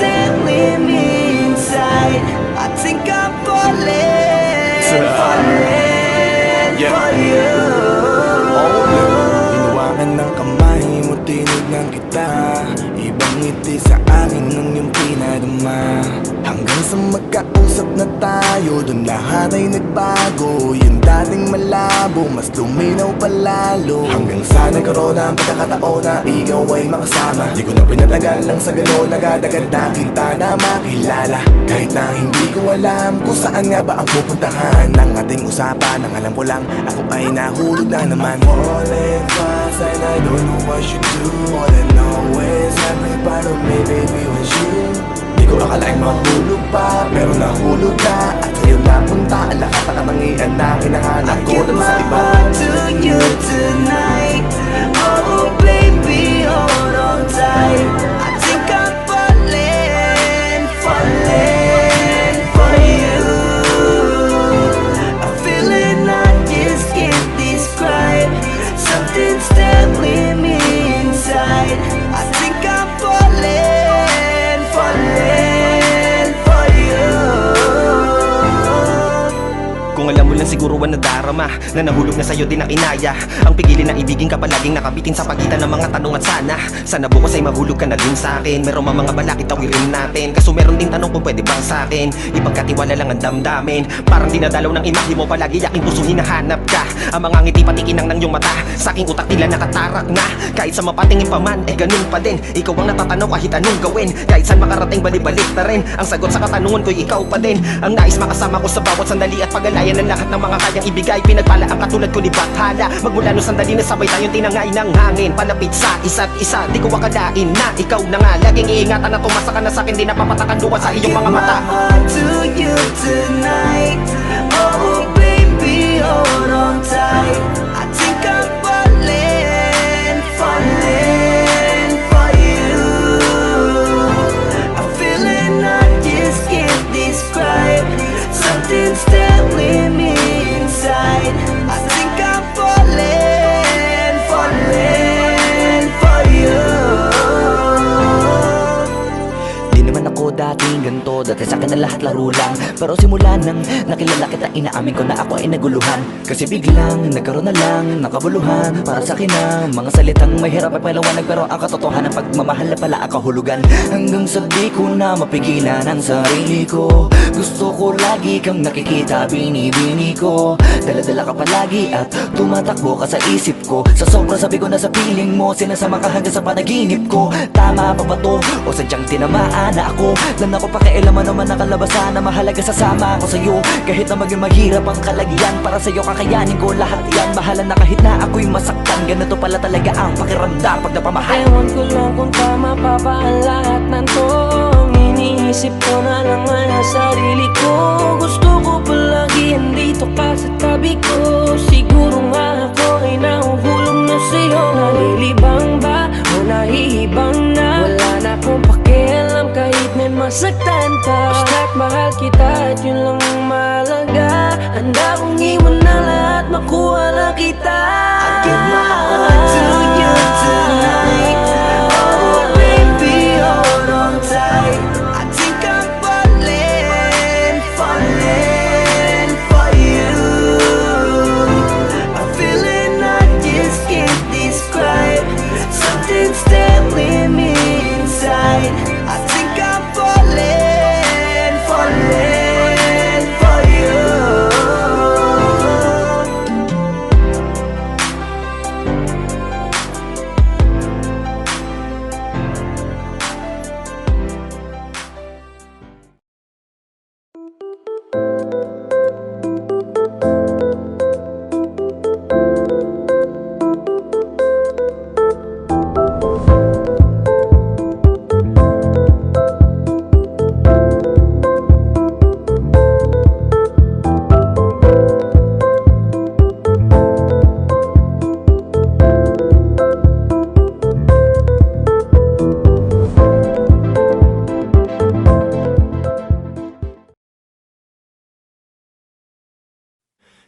stand with me inside. I think I'm falling for you. Hinawakan ng kamay mo, tinignan kita. Ibang ngiti sa akin ng iyong pinadama. Hanggang sa magkausap na tayo, dun lahat ay nagbago. Yung dating malabo, mas luminaw palalo. Hanggang sa nagkaroon ang pagkakataon na ikaw ay makasama. Di ko na pinatagal lang sa gano'n, agad-agad na kita na makilala. Kahit na hindi ko alam kung saan nga ba ang pupuntahan ng ating usapan. Ang alam ko lang, ako ay nahulog na naman. Falling fast and I don't know what you do. All I know is every part of me, baby, was you. Di ko akalaing mahulog pa, pero nahulog ka. At sa'yo napunta ang lahat ng katangian na hinahanap ko dun sa iba. I give my heart to you tonight. Oh baby, hold on tight. I think I'm falling for you. A feeling I just can't describe. Something's there with me inside. I think I'm falling for you. Kung alam mo lang siguro ang nadarama na nahulog na sa'yo din ang inaya. Ang pigilin na ibigin ka palaging nakabitin sa pagitan ng mga tanong at sana bukas ay mahulog ka na din sa'kin. Meron mga balakid tawirin natin, kaso meron din tanong kung pwede bang sa'kin ipagkatiwala lang ang damdamin. Parang dinadalaw ng imahe mo, palagi aking puso hinahanap ka. Ang mga ngiti patikinang ng iyong mata, sa aking utak nila nakatarak na. Kahit sa mapatingin pa man, ganun pa din. Ikaw ang natatanaw kahit anong gawin. Kahit saan makarating balibalik na rin. Ang sagot sa katanungan ko'y ikaw pa din. Ang nais makasama ko sa bawat sandali at pagalayan ng lahat ng mga kayang ibigay. Pinagpala ang katulad ko ni Bathala. Magmula no sandali na sabay tayong tinangay ng hangin. Palapit sa isa't isa, di ko akalain na ikaw na nga. Laging iingatan na tumasa ka na sa'kin, di napapatakan luwa sa iyong mga mata. I give my heart to you tonight. Oh baby, hold on tight. I think I'm falling for you. A feeling I just can't describe. Something's there with me inside. I think I'm falling for you. Di naman ako dating ganito, dati sa'kin na lahat laro lang. Pero simula nang nakilala kita, inaamin ko na ako ay naguluhan. Kasi biglang nagkaroon na lang nakabuluhan. Para sa'kin ang mga salitang mahirap ay paliwanag, pero ang katotohanan pagmamahal na pala ang kahulugan. Hanggang sa di ko na mapigilan ang sarili ko. Gusto ko lagi kang nakikita, binibini ko. Dala-dala ka palagi at tumatakbo ka sa isip ko. Sa sobrang sabi ko na sa piling mo, sinasama ka hanggang sa panaginip ko. Tama pa ba to? O sadyang tinamaan na ako? Lan ako pakialaman naman ang kalabasan na mahalaga, sasama ako sa'yo. Kahit na maging mahirap ang kalagyan, para sa'yo kakayanin ko lahat yan. Bahala na kahit na ako'y masaktan, ganito pala talaga ang pakiramdam pag napamahal. Ewan ko lang kung tama pa ba ang lahat ng to. Iniisip ko na lang ang sarili ko. Gusto ko palagi andito ka sa tabi ko. Siguro nga ako ay nahuhulog na sa'yo. Nalilibang ba o nahihibang na? Wala na akong pakialam kahit may masaktan pa. Basta't mahal kita at yun lang ang mahalaga. Handa kong iwan na lahat, makuha lang kita. I give my heart to you tonight. Oh baby, hold on tight. I think I'm falling for you. A feeling I just can't describe. Something's there with me inside. I think I'm falling for you.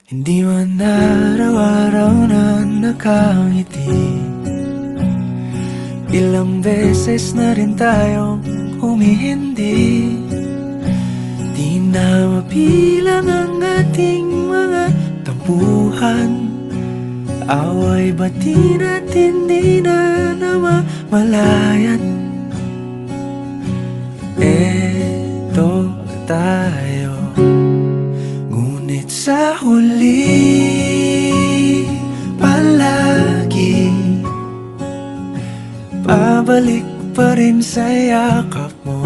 Hindi man araw-araw na nakangiti. Ilang beses na rin tayong humihindi. Di na mabilang ang ating mga tampuhan. Away bati natin di na namamalayan. Eto tayo, ngunit sa huli palagi pabalik pa rin sa yakap mo.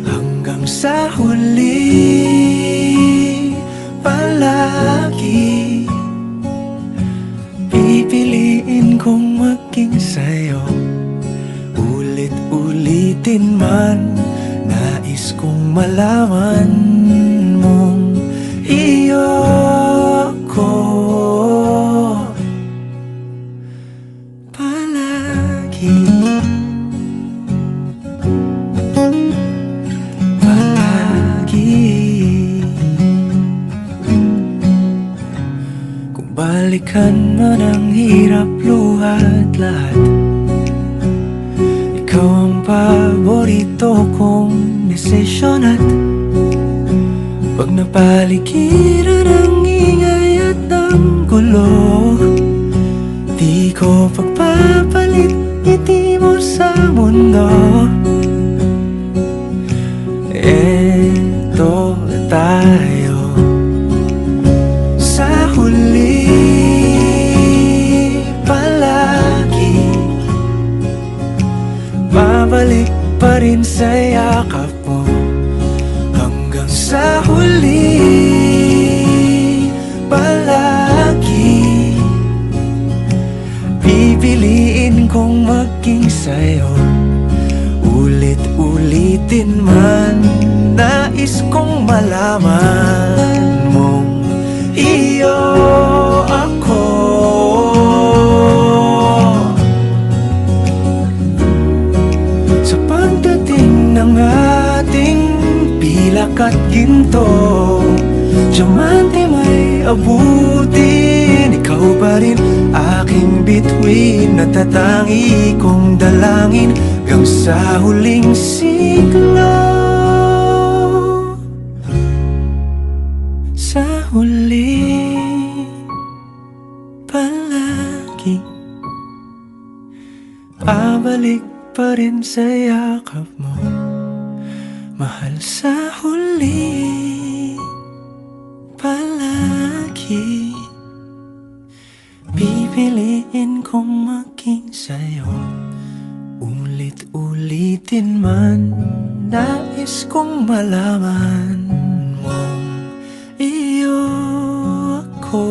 Hanggang sa huli palagi pipiliin kong maging sa'yo. Ulit-ulitin man, nais kong malaman mong iyo ko palagi. Kung balikan man ang hirap, luhat lahat, ikaw ang paborito kong desisyon. At pag napaligiran ang ingay at ang gulo, di ko pagpapalit ngiti mo sa mundo. Eto tayo sa huli palagi, babalik pa rin sa yakap mo. Hanggang sa huli palagi pipiliin kong maging sa'yo. Ulit-ulitin man, nais kong malaman mong iyo ako. Sa pagdating ng ating pilak at ginto, diamante may abutin, ikaw pa rin aking bituin. Natatangi kong dalangin hanggang sa huling siglo. Sa huli palagi pabalik pa rin sa yakap mo, mahal. Sa huli palagi pipiliin kong maging sa'yo. Ulit-ulitin man, nais kong malaman mong iyo ako.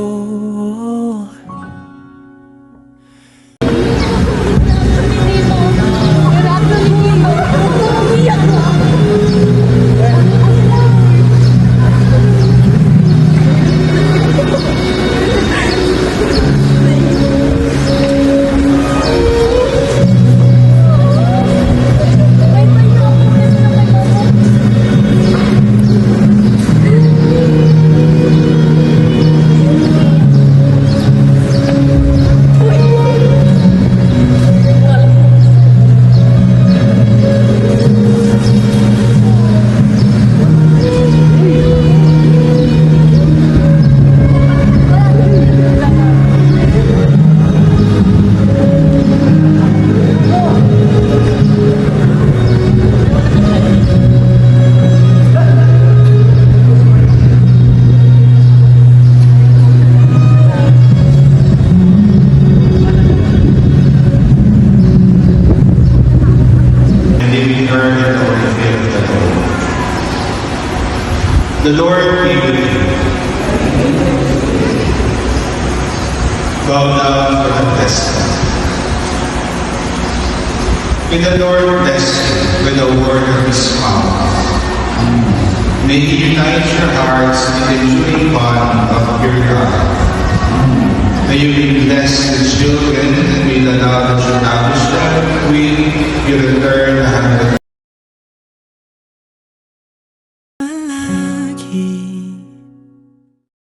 The Lord be with you. Bow down for the blessing. May the Lord bless you with the word of His mouth. May He unite your hearts in the enduring bond of your God. May you be blessed with children, and may the knowledge of them with your return